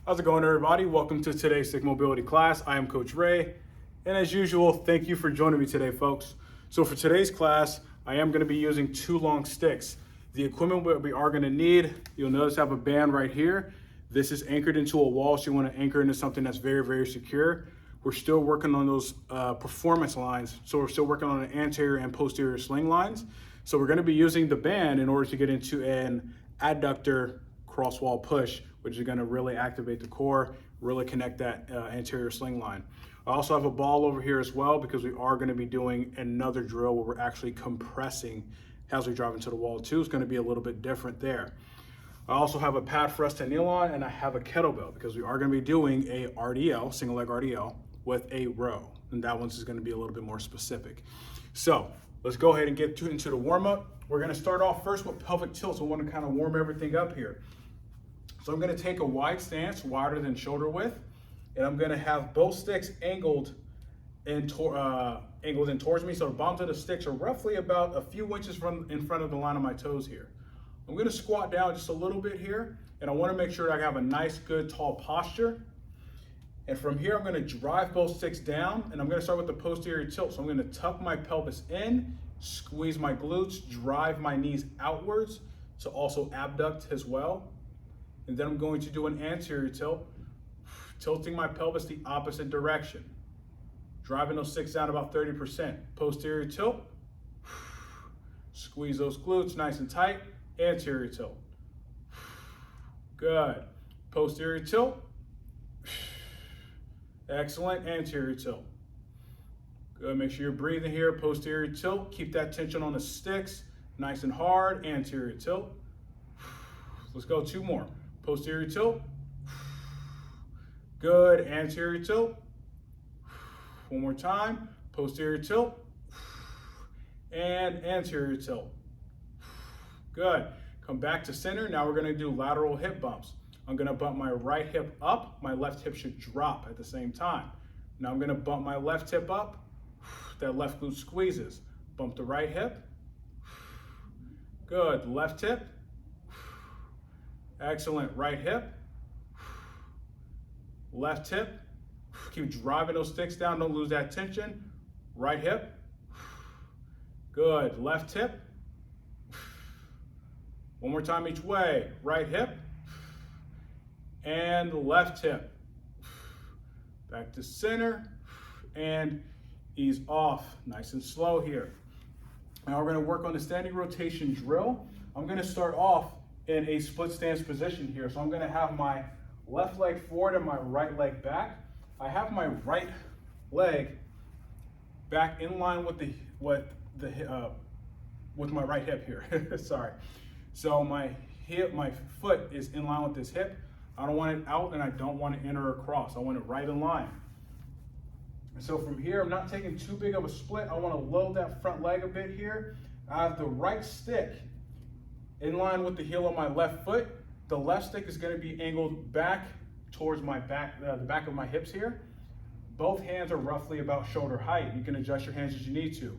How's it going, everybody? Welcome to today's stick mobility class. I am Coach Ray, and as usual, thank you for joining me today, folks. So for today's class, I am going to be using 2 long sticks. The equipment we are going to need, you'll notice I have a band right here. This is anchored into a wall, so you want to anchor into something that's very, very secure. We're still working on those performance lines, so we're still working on the anterior and posterior sling lines. So we're going to be using the band in order to get into an adductor cross wall push, which is going to really activate the core, really connect that anterior sling line. I also have a ball over here as well because we are going to be doing another drill where we're actually compressing as we drive into the wall too. It's going to be a little bit different there. I also have a pad for us to kneel on, and I have a kettlebell because we are going to be doing a RDL, single leg RDL, with a row, and that one's is going to be a little bit more specific. So let's go ahead and get into the warm up. We're going to start off first with pelvic tilt, so I want to kind of warm everything up here. So I'm going to take a wide stance, wider than shoulder width, and I'm going to have both sticks angled in towards me. So the bottoms of the sticks are roughly about a few inches in front of the line of my toes here. I'm going to squat down just a little bit here, and I want to make sure I have a nice, good, tall posture. And from here, I'm going to drive both sticks down, and I'm going to start with the posterior tilt. So I'm going to tuck my pelvis in, squeeze my glutes, drive my knees outwards to also abduct as well. And then I'm going to do an anterior tilt, tilting my pelvis the opposite direction, driving those sticks down about 30%. Posterior tilt, squeeze those glutes nice and tight, anterior tilt. Good. Posterior tilt. Excellent. Anterior tilt. Good. Make sure you're breathing here. Posterior tilt. Keep that tension on the sticks nice and hard. Anterior tilt. Let's go 2 more. Posterior tilt. Good. Anterior tilt. 1 more time. Posterior tilt. And anterior tilt. Good. Come back to center. Now we're going to do lateral hip bumps. I'm going to bump my right hip up. My left hip should drop at the same time. Now I'm going to bump my left hip up. That left glute squeezes. Bump the right hip. Good. Left hip. Excellent. Right hip. Left hip. Keep driving those sticks down. Don't lose that tension. Right hip. Good. Left hip. 1 more time each way. Right hip. And left hip. Back to center. And ease off. Nice and slow here. Now we're going to work on the standing rotation drill. I'm going to start off in a split stance position here. So I'm going to have my left leg forward and my right leg back. I have my right leg back in line with my right hip here. Sorry. So my foot is in line with this hip. I don't want it out and I don't want it in or across. I want it right in line. And so from here, I'm not taking too big of a split. I want to load that front leg a bit here. I have the right stick in line with the heel of my left foot. The left stick is going to be angled back towards my back, the back of my hips here. Both hands are roughly about shoulder height. You can adjust your hands as you need to.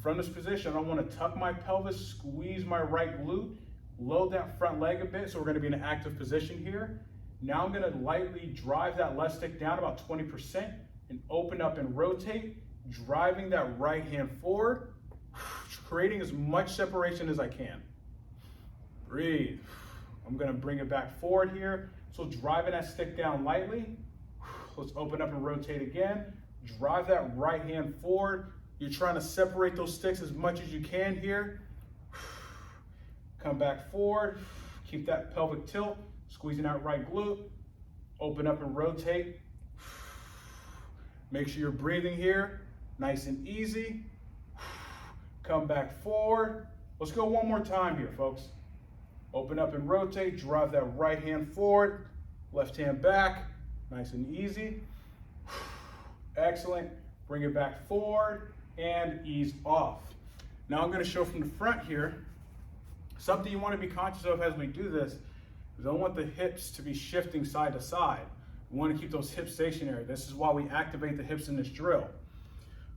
From this position, I want to tuck my pelvis, squeeze my right glute, load that front leg a bit. So we're going to be in an active position here. Now I'm going to lightly drive that left stick down about 20% and open up and rotate, driving that right hand forward, creating as much separation as I can. Breathe. I'm going to bring it back forward here. So driving that stick down lightly. Let's open up and rotate again. Drive that right hand forward. You're trying to separate those sticks as much as you can here. Come back forward. Keep that pelvic tilt. Squeezing out right glute. Open up and rotate. Make sure you're breathing here. Nice and easy. Come back forward. Let's go 1 more time here, folks. Open up and rotate. Drive that right hand forward. Left hand back. Nice and easy. Excellent. Bring it back forward and ease off. Now I'm going to show from the front here. Something you want to be conscious of as we do this is I don't want the hips to be shifting side to side. We want to keep those hips stationary. This is why we activate the hips in this drill.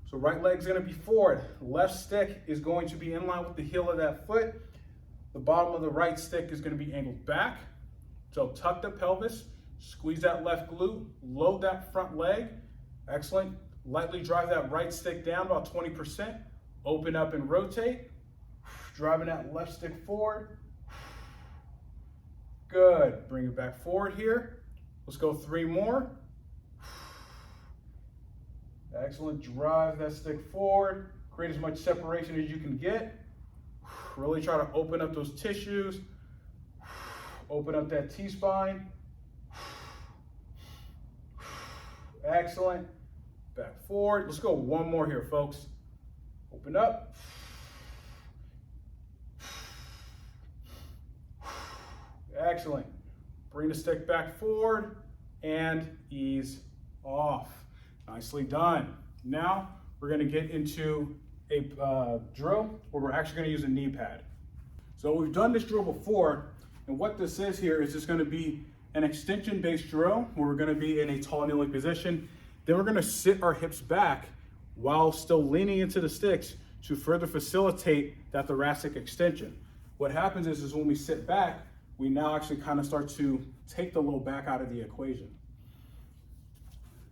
So right leg's going to be forward. Left stick is going to be in line with the heel of that foot. The bottom of the right stick is going to be angled back. So tuck the pelvis, Squeeze that left glute, load that front leg. Excellent. Lightly drive that right stick down about 20%. Open up and rotate. Driving that left stick forward. Good. Bring it back forward here. Let's go 3 more. Excellent. Drive that stick forward. Create as much separation as you can get. Really try to open up those tissues. Open up that T-spine. Excellent. Back forward. Let's go 1 more here, folks. Open up. Excellent. Bring the stick back forward and ease off. Nicely done. Now we're going to get into a drill where we're actually going to use a knee pad. So we've done this drill before, and what this is here is just going to be an extension based drill where we're going to be in a tall kneeling position. Then we're going to sit our hips back while still leaning into the sticks to further facilitate that thoracic extension. What happens is when we sit back, we now actually kind of start to take the low back out of the equation.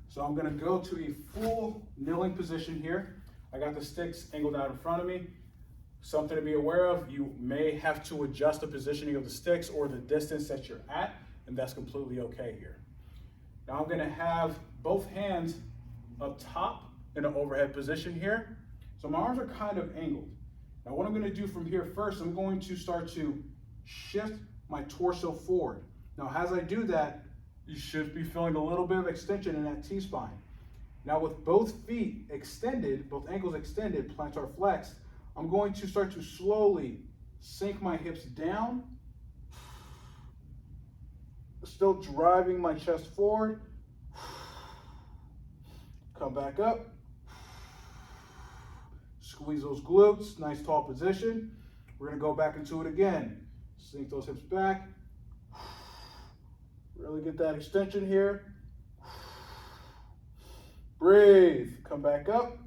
So I'm going to go to a full kneeling position here. I got the sticks angled out in front of me. Something to be aware of, you may have to adjust the positioning of the sticks or the distance that you're at, and that's completely okay here. Now I'm going to have both hands up top in an overhead position here. So my arms are kind of angled. Now what I'm going to do from here first, I'm going to start to shift my torso forward. Now as I do that, you should be feeling a little bit of extension in that T-spine. Now with both feet extended, both ankles extended, plantar flexed, I'm going to start to slowly sink my hips down, still driving my chest forward, come back up, squeeze those glutes, nice tall position. We're gonna go back into it again. Sink those hips back, really get that extension here. Breathe, come back up,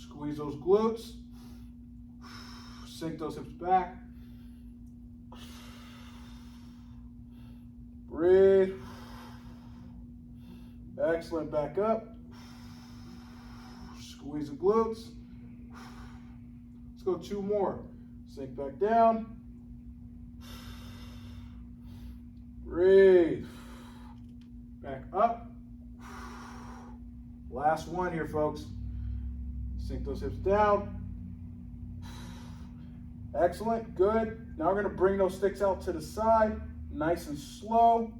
squeeze those glutes, sink those hips back, breathe, excellent, back up, squeeze the glutes. Let's go 2 more, sink back down, breathe, back up. Last one here, folks. Sink those hips down. Excellent, good. Now we're gonna bring those sticks out to the side, nice and slow.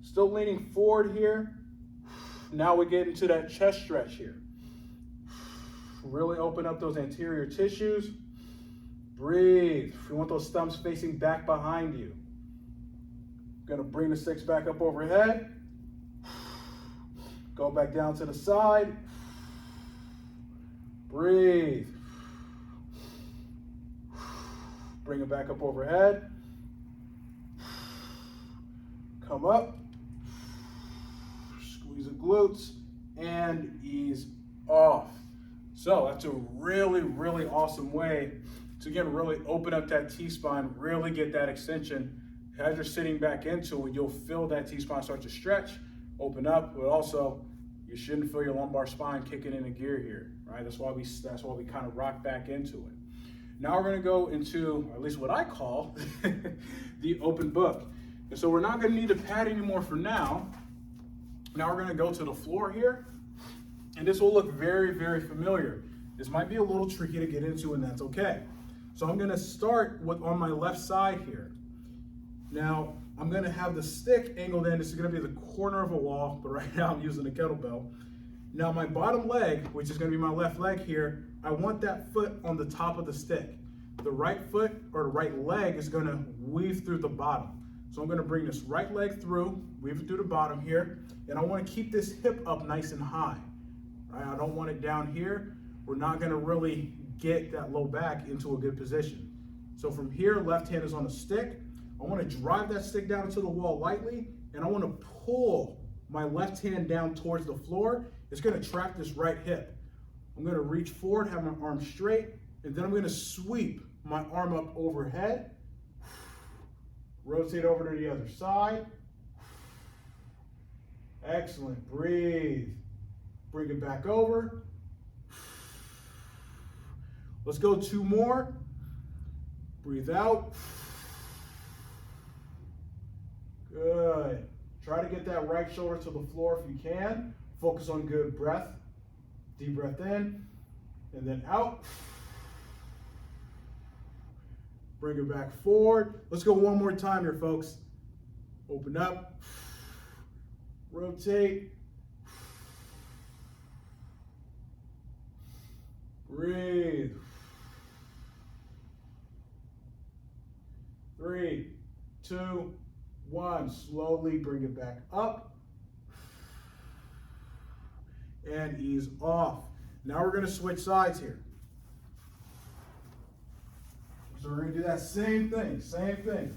Still leaning forward here. Now we get into that chest stretch here. Really open up those anterior tissues. Breathe. You want those thumbs facing back behind you. Gonna bring the sticks back up overhead. Go back down to the side. Breathe. Bring it back up overhead. Come up. Squeeze the glutes and ease off. So that's a really, really awesome way to again really open up that T-spine, really get that extension. As you're sitting back into it, you'll feel that T-spine start to stretch, open up, but also you shouldn't feel your lumbar spine kicking into gear here, right? That's why we kind of rock back into it. Now we're gonna go into, at least what I call, the open book. And so we're not gonna need a pad anymore for now. Now we're gonna go to the floor here, and this will look very, very familiar. This might be a little tricky to get into, and that's okay. So I'm gonna start with on my left side here. Now, I'm gonna have the stick angled in. This is gonna be the corner of a wall, but right now I'm using a kettlebell. Now my bottom leg, which is gonna be my left leg here, I want that foot on the top of the stick. The right foot or the right leg is gonna weave through the bottom. So I'm gonna bring this right leg through, weave it through the bottom here, and I wanna keep this hip up nice and high. Right? I don't want it down here. We're not gonna really get that low back into a good position. So from here, left hand is on the stick. I want to drive that stick down into the wall lightly, and I want to pull my left hand down towards the floor. It's going to trap this right hip. I'm going to reach forward, have my arm straight, and then I'm going to sweep my arm up overhead, Rotate over to the other side. Excellent, breathe. Bring it back over. Let's go 2 more. Breathe out. Good. Try to get that right shoulder to the floor if you can. Focus on good breath. Deep breath in and then out. Bring it back forward. Let's go one more time here, folks. Open up. Rotate. Breathe. 3, 2, 1. Slowly bring it back up. And ease off. Now we're going to switch sides here. So we're going to do that same thing.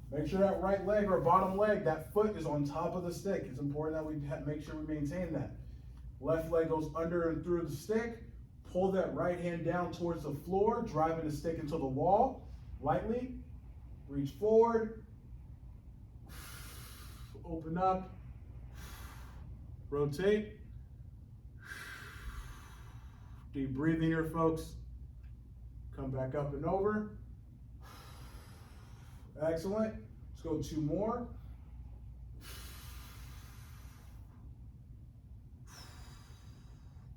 Make sure that right leg or bottom leg, that foot is on top of the stick. It's important that we make sure we maintain that. Left leg goes under and through the stick. Pull that right hand down towards the floor, driving the stick into the wall lightly. Reach forward. Open up. Rotate. Deep breathing here, folks. Come back up and over. Excellent. Let's go 2 more.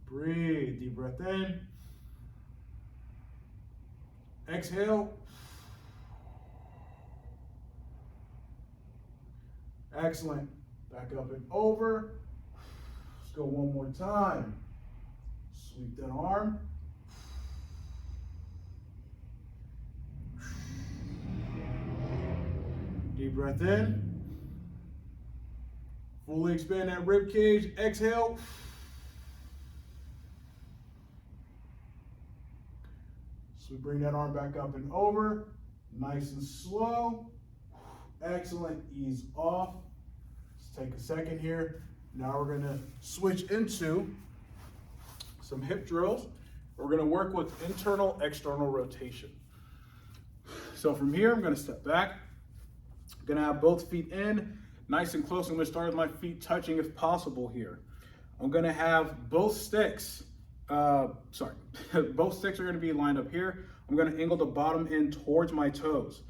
Breathe. Deep breath in. Exhale. Excellent. Back up and over. Let's go one more time. Sweep that arm. Deep breath in. Fully expand that rib cage. Exhale. So we bring that arm back up and over. Nice and slow. Excellent. Ease off. Let's take a second here. Now we're going to switch into some hip drills. We're going to work with internal, external rotation. So from here, I'm going to step back. I'm going to have both feet in, nice and close. I'm going to start with my feet touching if possible here. I'm going to have both sticks, both sticks are going to be lined up here. I'm going to angle the bottom end towards my toes.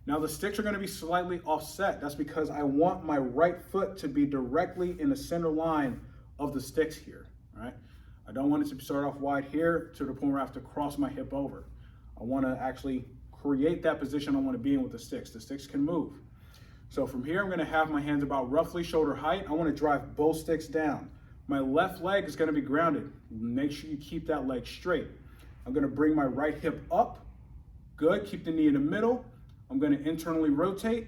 Now the sticks are going to be slightly offset. That's because I want my right foot to be directly in the center line of the sticks here, right? I don't want it to start off wide here to the point where I have to cross my hip over. I want to actually create that position I want to be in with the sticks. The sticks can move. So from here, I'm going to have my hands about roughly shoulder height. I want to drive both sticks down. My left leg is going to be grounded. Make sure you keep that leg straight. I'm going to bring my right hip up. Good. Keep the knee in the middle. I'm going to internally rotate,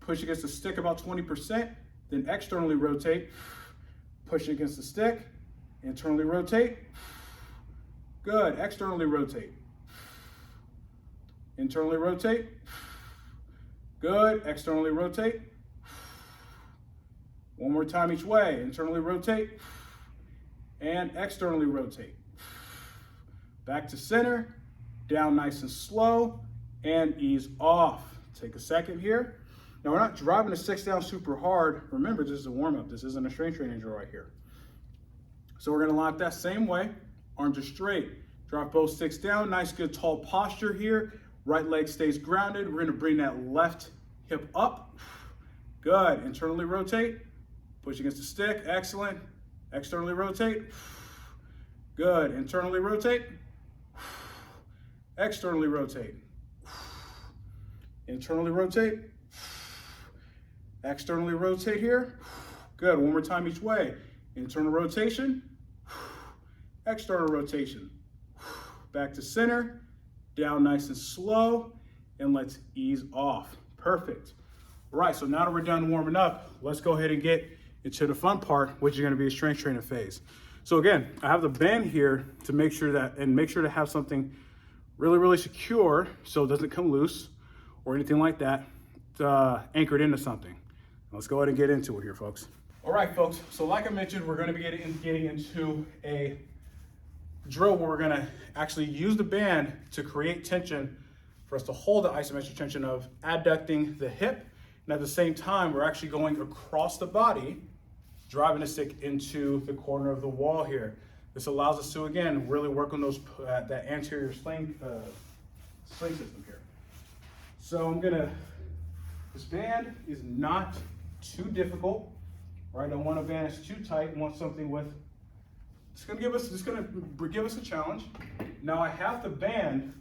push against the stick about 20%, then externally rotate, push against the stick, internally rotate. Good. Externally rotate. Internally rotate. Good. Externally rotate. One more time each way. Internally rotate and externally rotate. Back to center, down nice and slow, and ease off. Take a second here. Now we're not driving the sticks down super hard. Remember, this is a warm-up. This isn't a strength training drill right here. So we're gonna line up that same way. Arms are straight. Drop both sticks down. Nice, good, tall posture here. Right leg stays grounded. We're gonna bring that left hip up. Good. Internally rotate. Push against the stick. Excellent. Externally rotate. Good. Internally rotate. Externally rotate. Internally rotate. Externally rotate here. Good. One more time each way. Internal rotation. External rotation. Back to center. Down nice and slow. And let's ease off. Perfect. All right, so now that we're done warming up, let's go ahead and get into the fun part, which is going to be a strength training phase. So again, I have the band here to make sure to have something really, really secure so it doesn't come loose or anything like that, anchored into something. Let's go ahead and get into it here, folks. All right, folks, so like I mentioned, we're going to be getting into a drill where we're going to actually use the band to create tension for us to hold the isometric tension of adducting the hip, and at the same time, we're actually going across the body, driving the stick into the corner of the wall here. This allows us to, again, really work on those that anterior sling system here. So this band is not too difficult, right? I don't want a band that's too tight. I want something with, it's gonna give us a challenge. Now I have the band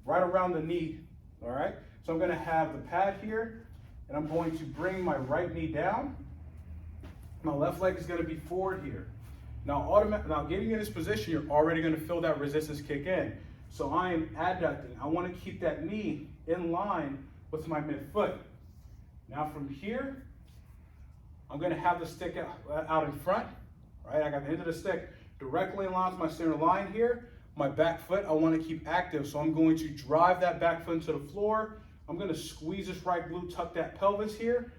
right around the knee, all right? So I'm gonna have the pad here, and I'm going to bring my right knee down. My left leg is gonna be forward here. Now getting in this position, you're already gonna feel that resistance kick in. So I am adducting. I wanna keep that knee in line with my midfoot. Now from here, I'm gonna have the stick out in front, right? I got the end of the stick directly in line with my center line here. My back foot, I wanna keep active. So I'm going to drive that back foot into the floor. I'm gonna squeeze this right glute, tuck that pelvis here.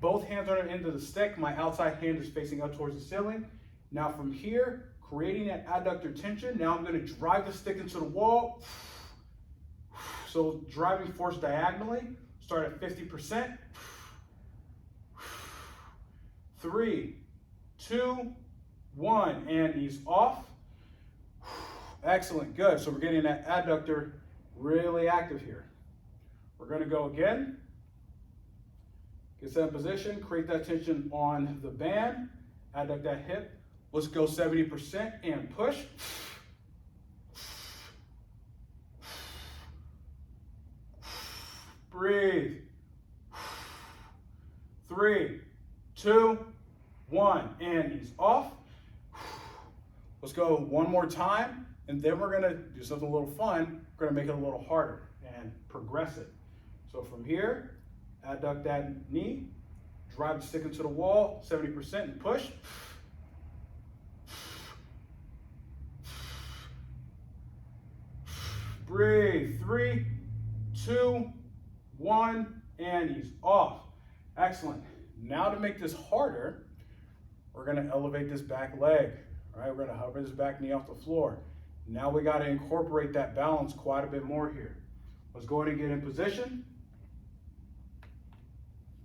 Both hands are on the end of the stick. My outside hand is facing up towards the ceiling. Now from here, creating that adductor tension, now I'm gonna drive the stick into the wall. So driving force diagonally, start at 50%. 3, 2, 1, and ease off. Excellent, good. So we're getting that adductor really active here. We're gonna go again. Get set in position, create that tension on the band, adduct that hip. Let's go 70% and push. Breathe. 3, 2, 1, and ease off. Let's go one more time, and then we're gonna do something a little fun. We're gonna make it a little harder and progress it. So from here, adduct that knee, drive the stick into the wall, 70% and push. Breathe, 3, 2, 1, and ease off. Excellent. Now to make this harder, we're gonna elevate this back leg, right? We're gonna hover this back knee off the floor. Now we gotta incorporate that balance quite a bit more here. Let's go ahead and get in position.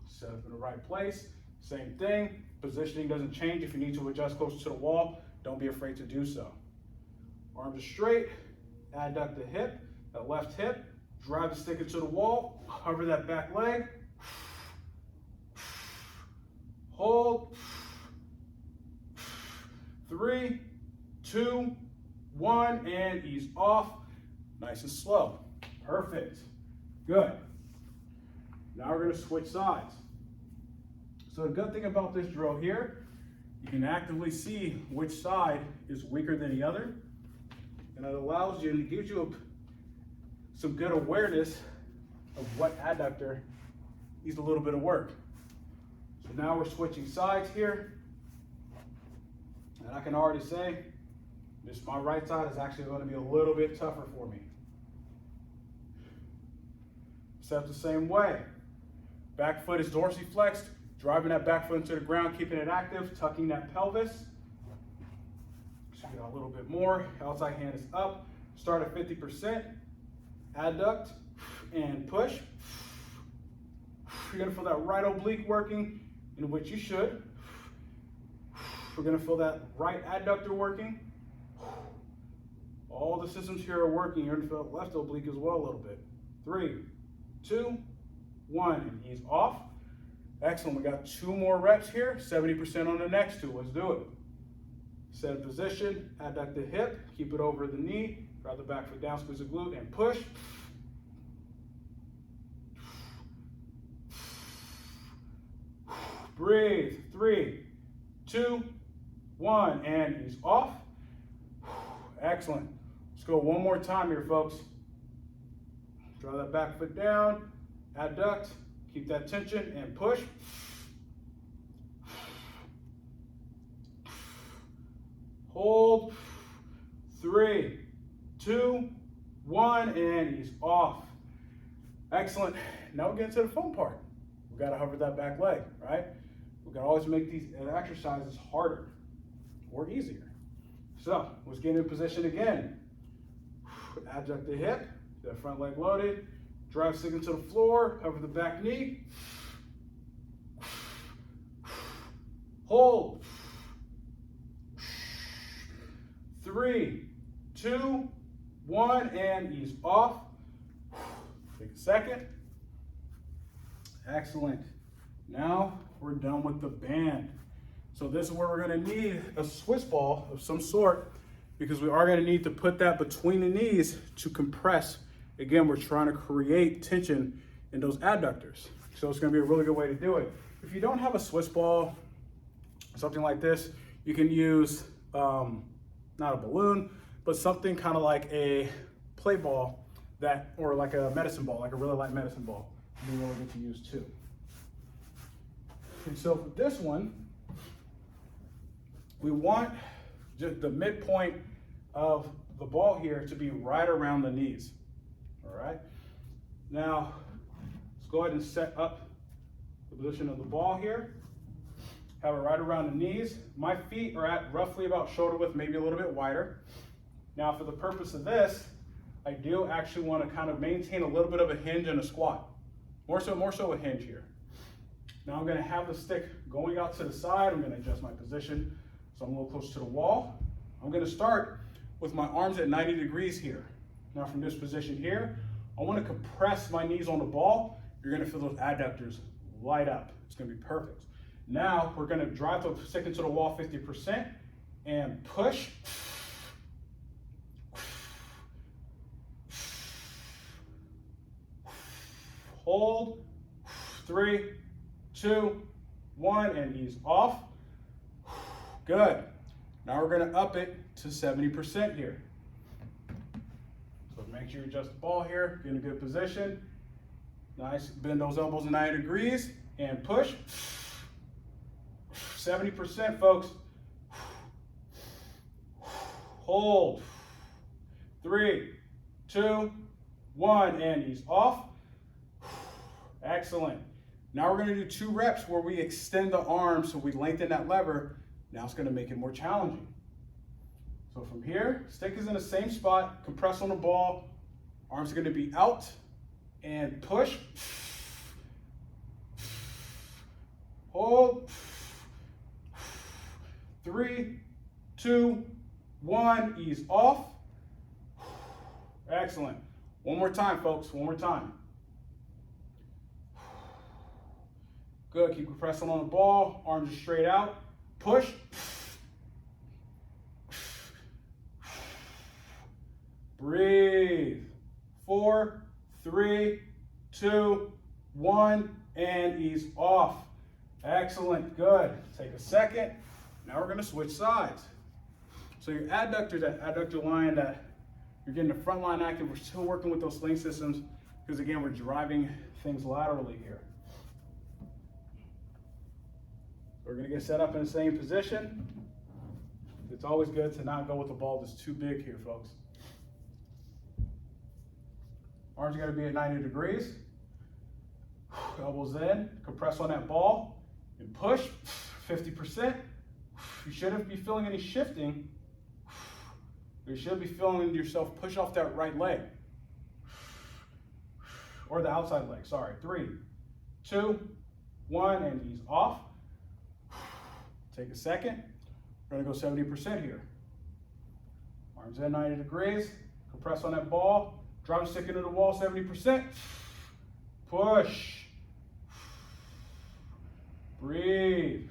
Set up in the right place. Same thing, positioning doesn't change. If you need to adjust closer to the wall, don't be afraid to do so. Arms are straight, adduct the hip, that left hip, drive the stick into the wall, hover that back leg, hold, 3, 2, 1, and ease off. Nice and slow. Perfect. Good. Now we're going to switch sides. So the good thing about this drill here, you can actively see which side is weaker than the other. And it allows you, and it gives you some good awareness of what adductor needs a little bit of work. So now we're switching sides here. And I can already say, my right side is actually going to be a little bit tougher for me. Set the same way. Back foot is dorsiflexed, driving that back foot into the ground, keeping it active, tucking that pelvis. So get a little bit more. Outside hand is up. Start at 50%. Adduct and push. You're going to feel that right oblique working, in which you should. We're going to feel that right adductor working. All the systems here are working. You're going to feel left oblique as well a little bit. 3, 2, 1, and ease off. Excellent. We got 2 more reps here. 70% on the next 2. Let's do it. Set in position. Adduct the hip. Keep it over the knee. Drive the back foot down. Squeeze the glute and push. Breathe. 3, 2, 1, and ease off. Excellent. Let's go one more time here, folks. Draw that back foot down, adduct, keep that tension, and push. Hold. 3, 2, 1, and ease off. Excellent. Now we get into the fun part. We got to hover that back leg, right? We can always make these exercises harder or easier. So let's get in position again. Adduct the hip, that front leg loaded, Drive stick into the floor, hover the back knee. Hold. 3, 2, 1, and ease off. Take a second. Excellent. Now we're done with the band. So this is where we're going to need a Swiss ball of some sort, because we are going to need to put that between the knees to compress. Again, we're trying to create tension in those adductors. So it's going to be a really good way to do it. If you don't have a Swiss ball, something like this, you can use not a balloon, but something kind of like a play ball or like a medicine ball, like a really light medicine ball. It'd be really good to use too. And so for this one, we want just the midpoint of the ball here to be right around the knees. All right. Now, let's go ahead and set up the position of the ball here. Have it right around the knees. My feet are at roughly about shoulder width, maybe a little bit wider. Now, for the purpose of this, I do actually want to kind of maintain a little bit of a hinge and a squat. More so a hinge here. Now I'm going to have the stick going out to the side. I'm going to adjust my position so I'm a little closer to the wall. I'm going to start with my arms at 90 degrees here. Now from this position here, I want to compress my knees on the ball. You're going to feel those adductors light up. It's going to be perfect. Now we're going to drive the stick into the wall 50% and push. Hold. 3, 2, 1, and ease off. Good. Now we're going to up it to 70% here. So make sure you adjust the ball here, get in a good position. Nice. Bend those elbows 90 degrees and push. 70%, folks. Hold. 3, 2, 1, and ease off. Excellent. Now we're going to do 2 reps where we extend the arm so we lengthen that lever. Now it's going to make it more challenging. So from here, stick is in the same spot, compress on the ball, arms are going to be out, and push. Hold. 3, 2, 1, ease off. Excellent. One more time, folks, one more time. Good, keep compressing on the ball, arms are straight out, push. Breathe. 4, 3, 2, 1, and ease off. Excellent, good. Take a second. Now we're gonna switch sides. So your adductors, that adductor line that you're getting the front line active, we're still working with those sling systems because again, we're driving things laterally here. We're gonna get set up in the same position. It's always good to not go with the ball that's too big here, folks. Arms are gonna be at 90 degrees. Elbows in, compress on that ball, and push, 50%. You shouldn't be feeling any shifting. You should be feeling yourself push off that right leg. Or the outside leg, sorry. 3, 2, 1, and ease off. Take a second. We're gonna go 70% here. Arms in 90 degrees. Compress on that ball. Drive the stick into the wall 70%. Push. Breathe.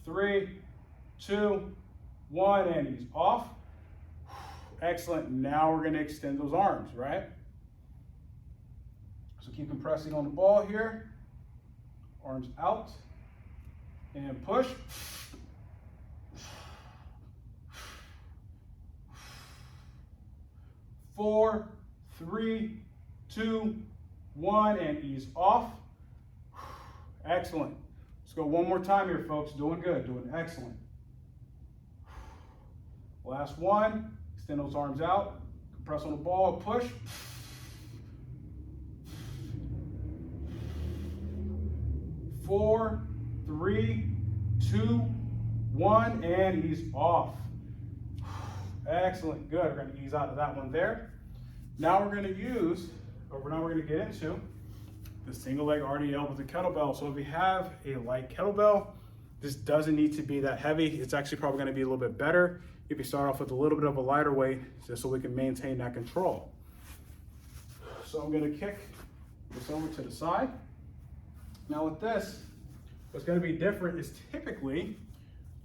3, 2, 1, and ease off. Excellent. Now we're going to extend those arms, right? So keep compressing on the ball here. Arms out. And push. 4, 3, 2, 1, and ease off. Excellent. Let's go one more time here, folks. Doing good, doing excellent. Last one. Extend those arms out. Compress on the ball, push. Four, 3, 2, 1, and ease off. Excellent, good. We're going to ease out of that one there. Now we're going to use However, now we're going to get into the single leg RDL with the kettlebell. So if we have a light kettlebell, this doesn't need to be that heavy. It's actually probably going to be a little bit better if you start off with a little bit of a lighter weight, just so we can maintain that control. So I'm going to kick this over to the side. Now with this, what's going to be different is typically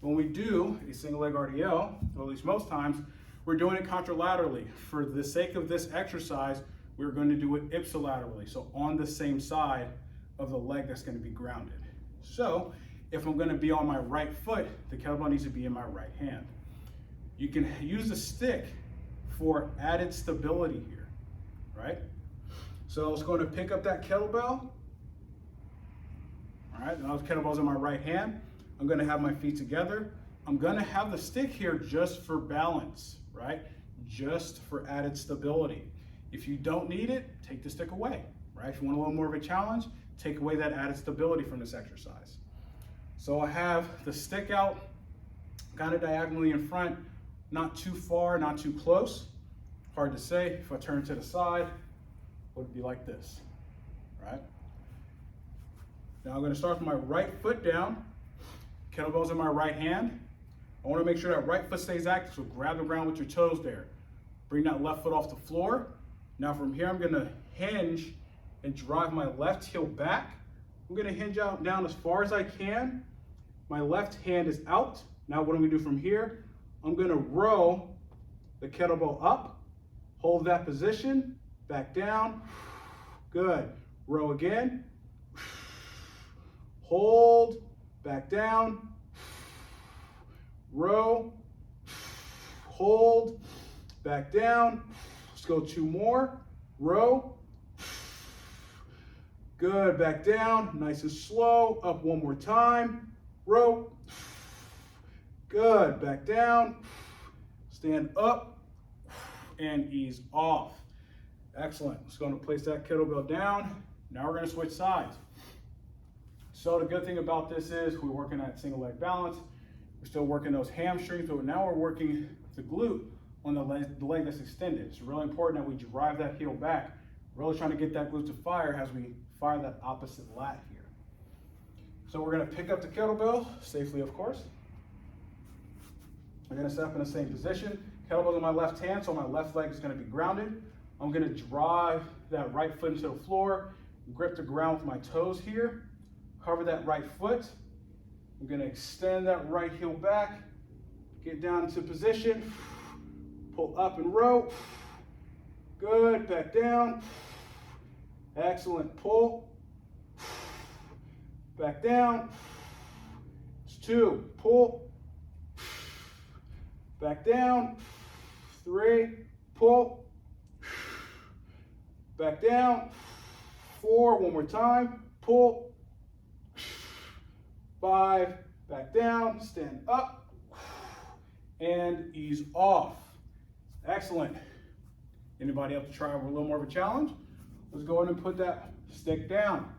when we do a single leg RDL, or at least most times, we're doing it contralaterally. For the sake of this exercise, we're going to do it ipsilaterally, so on the same side of the leg that's going to be grounded. So if I'm going to be on my right foot, the kettlebell needs to be in my right hand. You can use the stick for added stability here, right? So I was going to pick up that kettlebell. All right, now the kettlebell's in my right hand. I'm going to have my feet together. I'm going to have the stick here just for balance, right? Just for added stability. If you don't need it, take the stick away, right? If you want a little more of a challenge, take away that added stability from this exercise. So I have the stick out, kind of diagonally in front, not too far, not too close. Hard to say. If I turn to the side, it would be like this, right? Now I'm going to start with my right foot down. Kettlebell's in my right hand. I want to make sure that right foot stays active, so grab the ground with your toes there. Bring that left foot off the floor. Now from here, I'm going to hinge and drive my left heel back. I'm going to hinge out down as far as I can. My left hand is out. Now what I'm going to do from here, I'm going to row the kettlebell up, hold that position, back down. Good. Row again. Hold, back down. Row, hold, back down. Let's go 2 more. Row. Good, back down, nice and slow. Up 1 more time. Row. Good, back down. Stand up and ease off. Excellent. Just going to place that kettlebell down. Now we're going to switch sides. So the good thing about this is we're working at single leg balance. We're still working those hamstrings, but now we're working the glute on the leg that's extended. It's really important that we drive that heel back. Really trying to get that glute to fire as we fire that opposite lat here. So we're going to pick up the kettlebell, safely of course. We're going to set up in the same position. Kettlebell's in my left hand, so my left leg is going to be grounded. I'm going to drive that right foot into the floor, grip the ground with my toes here, cover that right foot. I'm going to extend that right heel back, get down into position, pull up and row. Good, back down. Excellent, pull. Back down. It's 2, pull. Back down. 3, pull. Back down. 4, 1 more time, pull. 5, back down, stand up, and ease off. Excellent. Anybody up to try over a little more of a challenge? Let's go ahead and put that stick down.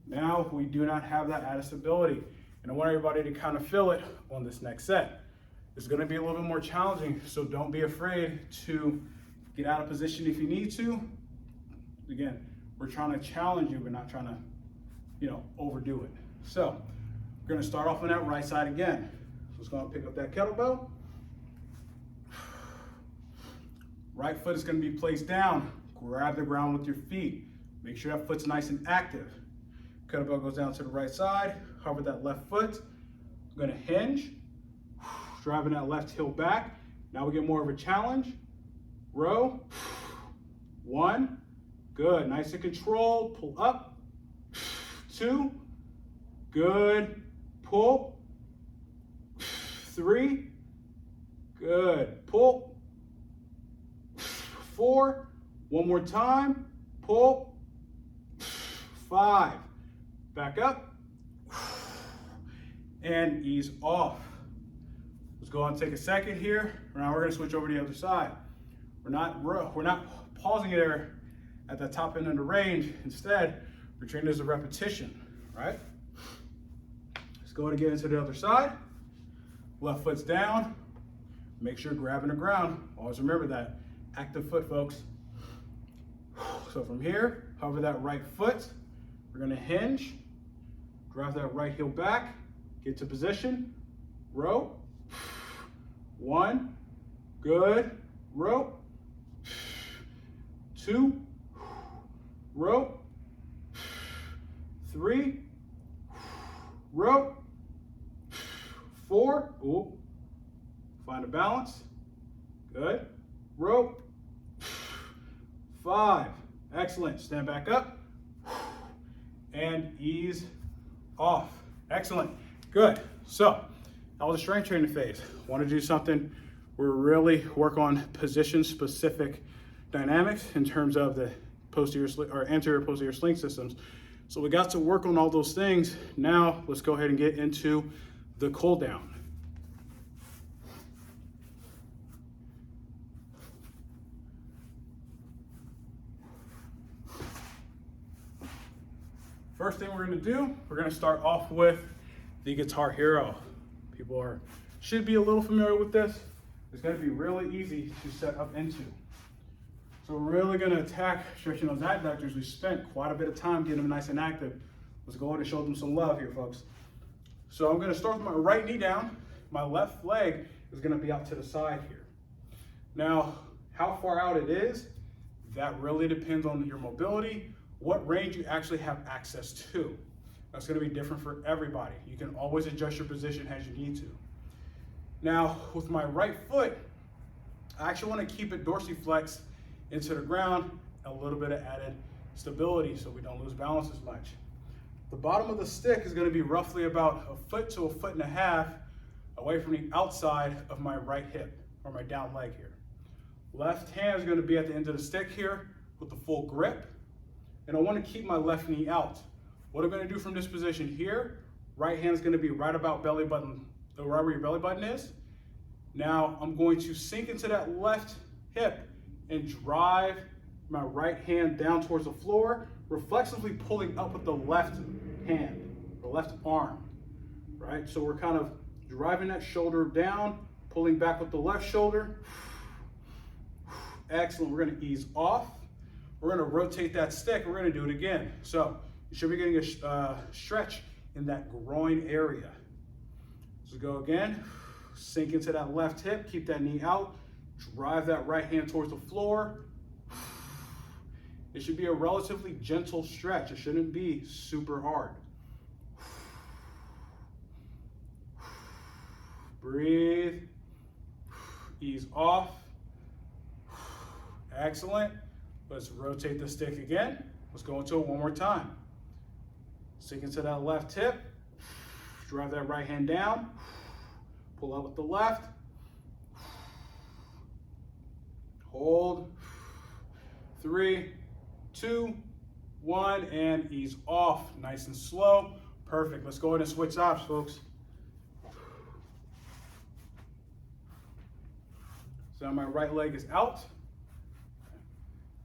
Now we do not have that added stability, and I want everybody to kind of feel it on this next set. It's going to be a little bit more challenging, so don't be afraid to get out of position if you need to. Again, we're trying to challenge you, but not trying to, overdo it. So we're going to start off on that right side again. So let's go and pick up that kettlebell. Right foot is going to be placed down. Grab the ground with your feet. Make sure that foot's nice and active. Kettlebell goes down to the right side. Hover that left foot. I'm going to hinge. Driving that left heel back. Now we get more of a challenge. Row. 1. Good. Nice and controlled. Pull up. 2. Good. Pull. 3. Good. Pull. 4. 1 more time. Pull. 5. Back up. And ease off. Let's go on and take a second here. Now we're going to switch over to the other side. We're not pausing there at the top end of the range. Instead, we're training as a repetition, right? Let's go ahead and get into the other side. Left foot's down. Make sure you're grabbing the ground. Always remember that. Active foot, folks. So from here, hover that right foot. We're gonna hinge, drive that right heel back, get to position, row. 1, good, row. 2, row. 3, row. 4, ooh, find a balance, good, row. 5, excellent, stand back up, and ease off, excellent, good. So, that was a strength training phase. Want to do something where we really work on position-specific dynamics in terms of the posterior or anterior posterior sling systems. So we got to work on all those things. Now let's go ahead and get into the cool down. First thing we're going to do, we're going to start off with the Guitar Hero. People should be a little familiar with this. It's going to be really easy to set up into. So we're really going to attack stretching those adductors. We spent quite a bit of time getting them nice and active. Let's go ahead and show them some love here, folks. So I'm going to start with my right knee down. My left leg is going to be out to the side here. Now, how far out it is, that really depends on your mobility, what range you actually have access to. That's going to be different for everybody. You can always adjust your position as you need to. Now, with my right foot, I actually want to keep it dorsiflex into the ground, a little bit of added stability so we don't lose balance as much. The bottom of the stick is going to be roughly about 1 foot to 1.5 feet away from the outside of my right hip, or my down leg here. Left hand is going to be at the end of the stick here with the full grip, and I want to keep my left knee out. What I'm going to do from this position here, right hand is going to be right about belly button, right where your belly button is. Now I'm going to sink into that left hip and drive my right hand down towards the floor, reflexively pulling up with the left hand, the left arm, right? So we're kind of driving that shoulder down, pulling back with the left shoulder. Excellent, we're gonna ease off. We're gonna rotate that stick, we're gonna do it again. So you should be getting a stretch in that groin area. So go again, sink into that left hip, keep that knee out, drive that right hand towards the floor. It should be a relatively gentle stretch. It shouldn't be super hard. Breathe, ease off. Excellent. Let's rotate the stick again. Let's go into it one more time. Sink into that left hip, drive that right hand down, pull out with the left, hold, 3, 2, 1, and ease off, nice and slow. Perfect, let's go ahead and switch sides, folks. So now my right leg is out.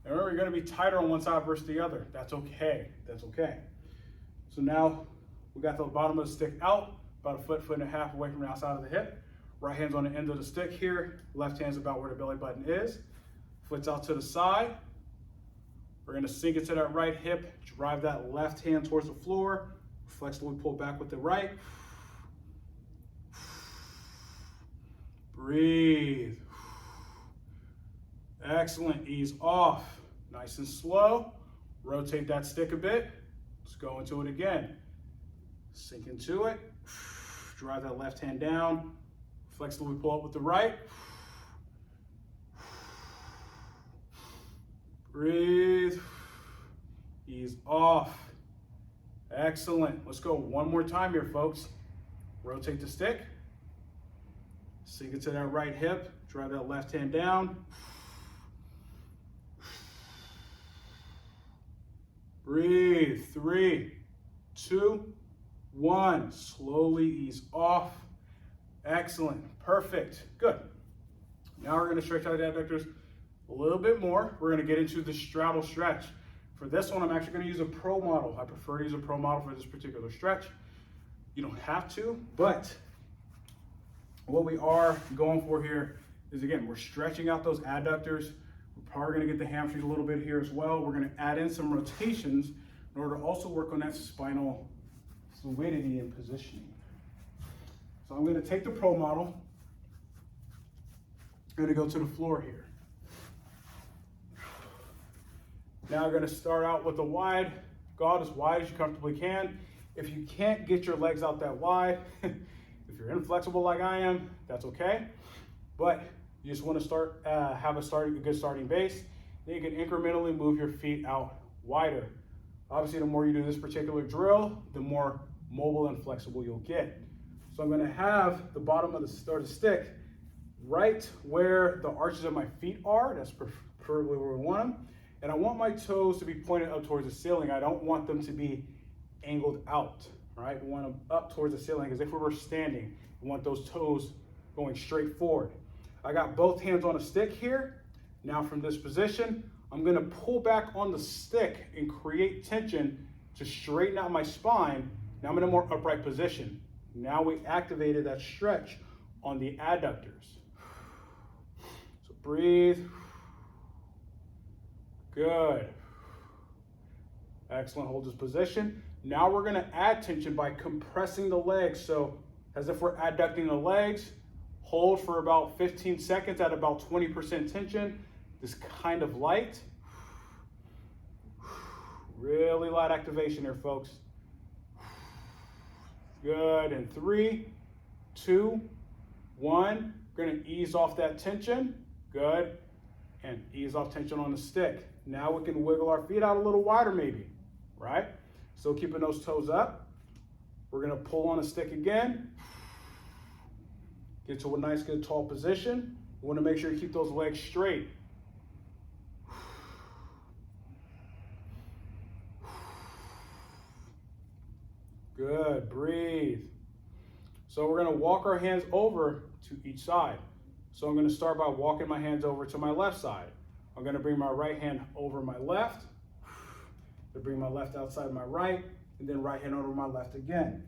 And remember, you're gonna be tighter on one side versus the other. That's okay, that's okay. So now we got the bottom of the stick out, about 1.5 feet away from the outside of the hip. Right hand's on the end of the stick here. Left hand's about where the belly button is. Foot's out to the side. We're gonna sink into that right hip, drive that left hand towards the floor, flexibly pull back with the right. Breathe. Excellent, ease off. Nice and slow. Rotate that stick a bit. Let's go into it again. Sink into it. Drive that left hand down. Flexibly pull up with the right. Breathe. Ease off. Excellent. Let's go one more time here, folks. Rotate the stick. Sink into that right hip. Drive that left hand down. Breathe. 3, 2, 1. Slowly ease off. Excellent. Perfect. Good. Now we're going to stretch out the adductors a little bit more. We're going to get into the straddle stretch. For this one, I'm actually going to use a pro model. I prefer to use a pro model for this particular stretch. You don't have to, but what we are going for here is, again, we're stretching out those adductors. We're probably gonna get the hamstrings a little bit here as well. We're gonna add in some rotations in order to also work on that spinal fluidity and positioning. So I'm gonna take the Pro model. I'm gonna go to the floor here. Now I'm gonna start out with a wide, go out as wide as you comfortably can. If you can't get your legs out that wide, if you're inflexible like I am, that's okay. But you just wanna start, have a good starting base. Then you can incrementally move your feet out wider. Obviously, the more you do this particular drill, the more mobile and flexible you'll get. So I'm gonna have the bottom of the stick right where the arches of my feet are. That's preferably where we want them. And I want my toes to be pointed up towards the ceiling. I don't want them to be angled out, right? We want them up towards the ceiling, because if we were standing, we want those toes going straight forward. I got both hands on a stick here. Now from this position, I'm gonna pull back on the stick and create tension to straighten out my spine. Now I'm in a more upright position. Now we activated that stretch on the adductors. So breathe. Good. Excellent, hold this position. Now we're gonna add tension by compressing the legs. So as if we're adducting the legs, hold for about 15 seconds at about 20% tension. This kind of light. Really light activation here, folks. Good, and 3, 2, 1. We're gonna ease off that tension. Good, and ease off tension on the stick. Now we can wiggle our feet out a little wider maybe, right? Still keeping those toes up. We're gonna pull on a stick again. Get to a nice, good, tall position. You wanna make sure you keep those legs straight. Good, breathe. So we're gonna walk our hands over to each side. So I'm gonna start by walking my hands over to my left side. I'm gonna bring my right hand over my left, to bring my left outside my right, and then right hand over my left again.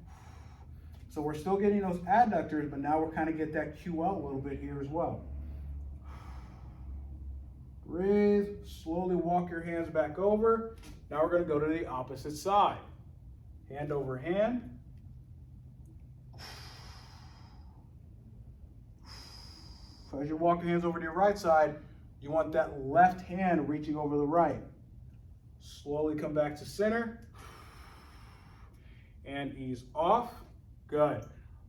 So we're still getting those adductors, but now we're kind of get that QL a little bit here as well. Breathe, slowly walk your hands back over. Now we're gonna go to the opposite side. Hand over hand. As you walk your hands over to your right side, you want that left hand reaching over the right. Slowly come back to center and ease off. Good.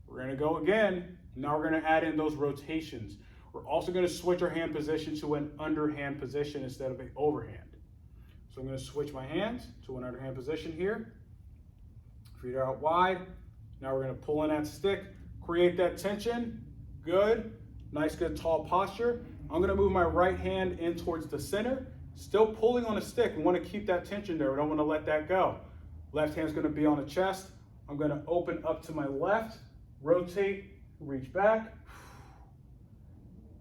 We're gonna go again. Now we're gonna add in those rotations. We're also gonna switch our hand position to an underhand position instead of an overhand. So I'm gonna switch my hands to an underhand position here. Feet are out wide. Now we're gonna pull in that stick, create that tension. Good. Nice, good, tall posture. I'm gonna move my right hand in towards the center, still pulling on a stick. We wanna keep that tension there. We don't wanna let that go. Left hand's gonna be on the chest. I'm gonna open up to my left, rotate, reach back.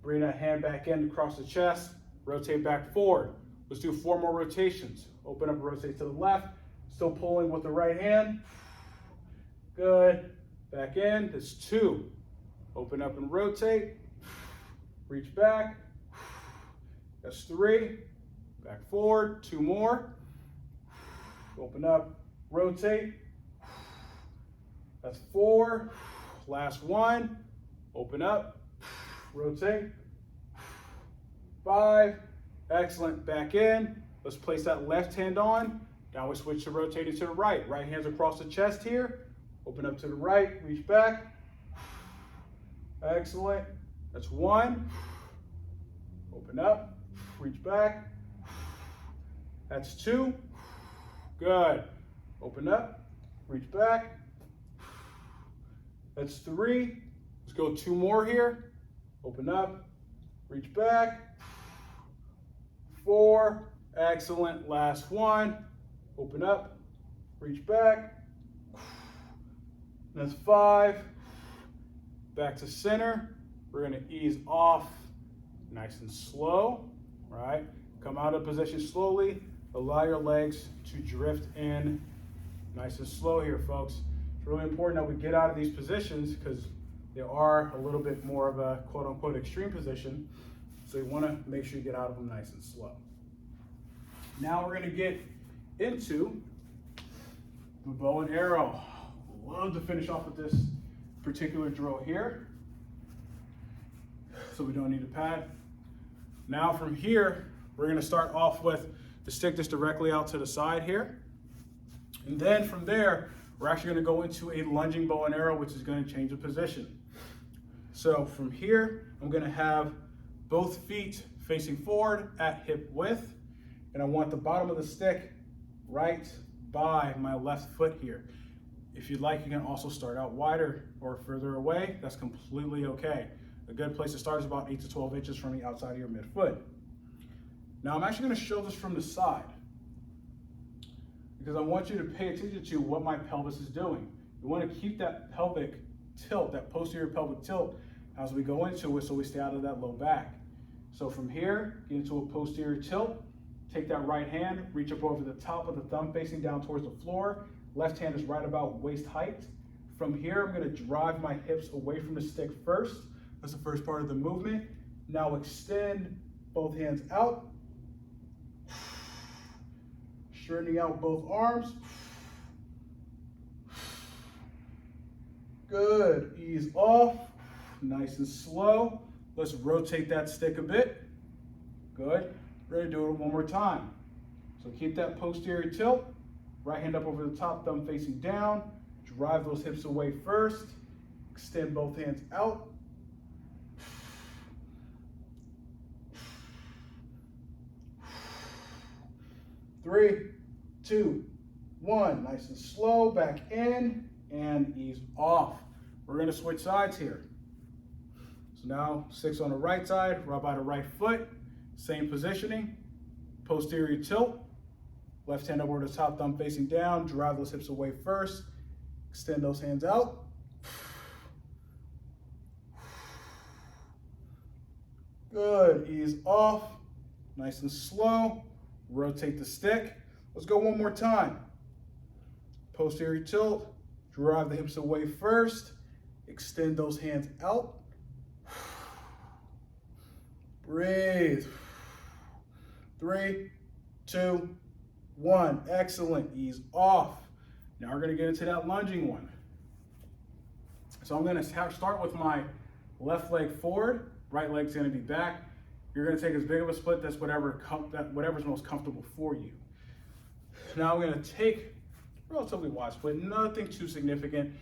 Bring that hand back in across the chest, rotate back forward. Let's do 4 more rotations. Open up, rotate to the left, still pulling with the right hand. Good, back in, that's 2. Open up and rotate, reach back, that's 3. Back forward, 2 more. Open up, rotate, that's 4. Last one, open up, rotate, 5. Excellent, back in. Let's place that left hand on. Now we switch to rotating to the right. Right hand's across the chest here. Open up to the right, reach back. Excellent, that's 1. Open up, reach back. That's 2. Good. Open up, reach back. That's 3. Let's go 2 more here. Open up, reach back. 4. Excellent. Last one. Open up, reach back. That's 5. Back to center. We're gonna ease off nice and slow, right? Come out of position slowly. Allow your legs to drift in nice and slow here, folks. It's really important that we get out of these positions because they are a little bit more of a quote unquote extreme position. So So you want to make sure you get out of them nice and slow. Now we're going to get into the bow and arrow. Love to finish off with this particular drill here. So we don't need a pad. Now from here, we're going to start off with the stick just directly out to the side here. And then from there, we're actually going to go into a lunging bow and arrow, which is going to change the position. So from here, I'm going to have both feet facing forward at hip width, and I want the bottom of the stick right by my left foot here. If you'd like, you can also start out wider or further away. That's completely okay. A good place to start is about 8 to 12 inches from the outside of your midfoot. Now I'm actually going to show this from the side because I want you to pay attention to what my pelvis is doing. You want to keep that pelvic tilt, that posterior pelvic tilt as we go into it, so we stay out of that low back. So from here, get into a posterior tilt, take that right hand, reach up over the top of the thumb facing down towards the floor. Left hand is right about waist height. From here, I'm going to drive my hips away from the stick first. That's the first part of the movement. Now extend both hands out, straightening out both arms. Good, ease off, nice and slow. Let's rotate that stick a bit. Good, ready to do it one more time. So keep that posterior tilt, right hand up over the top, thumb facing down, drive those hips away first, extend both hands out. Three, two, one, nice and slow, back in and ease off. We're gonna switch sides here. So now sticks on the right side, right by the right foot, same positioning, posterior tilt, left hand over the top, thumb facing down, drive those hips away first, extend those hands out. Good, ease off, nice and slow. Rotate the stick. Let's go one more time. Posterior tilt, drive the hips away first, extend those hands out. Breathe. 3, 2, 1. Excellent. Ease off. Now we're going to get into that lunging one. So I'm going to start with my left leg forward, right leg's going to be back. You're going to take as big of a split that's whatever's most comfortable for you. Now I'm going to take a relatively wide split, nothing too significant.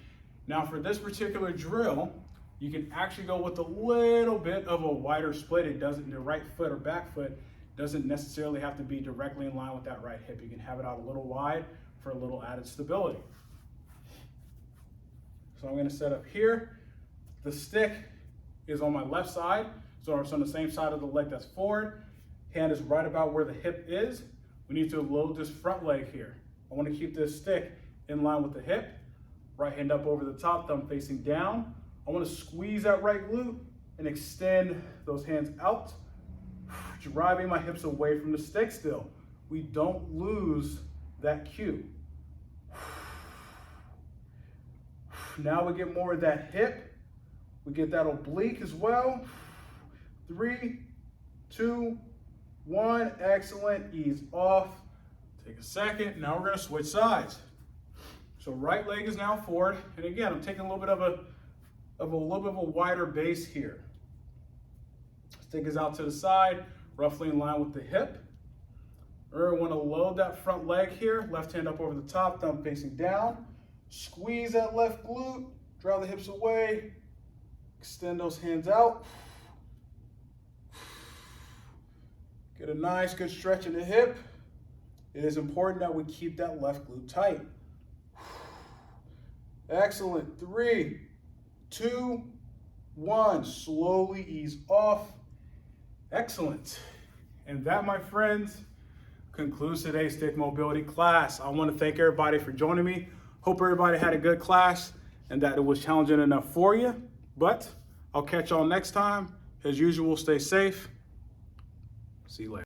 Now for this particular drill, you can actually go with a little bit of a wider split. It doesn't, the right foot or back foot doesn't necessarily have to be directly in line with that right hip. You can have it out a little wide for a little added stability. So I'm going to set up here. The stick is on my left side. So it's on the same side of the leg that's forward. Hand is right about where the hip is. We need to load this front leg here. I want to keep this stick in line with the hip. Right hand up over the top, thumb facing down. I want to squeeze that right glute and extend those hands out, driving my hips away from the stick still. We don't lose that cue. Now we get more of that hip. We get that oblique as well. 3, 2, 1, excellent, ease off. Take a second, now we're gonna switch sides. So right leg is now forward, and again, I'm taking a little bit of a wider base here. Stick is out to the side, roughly in line with the hip. We're gonna wanna load that front leg here, left hand up over the top, thumb facing down. Squeeze that left glute, draw the hips away, extend those hands out. Get a nice good stretch in the hip. It is important that we keep that left glute tight. Excellent. 3, 2, 1. Slowly ease off. Excellent. And that, my friends, concludes today's stick mobility class. I want to thank everybody for joining me. Hope everybody had a good class and that it was challenging enough for you. But I'll catch y'all next time. As usual, stay safe. See you later.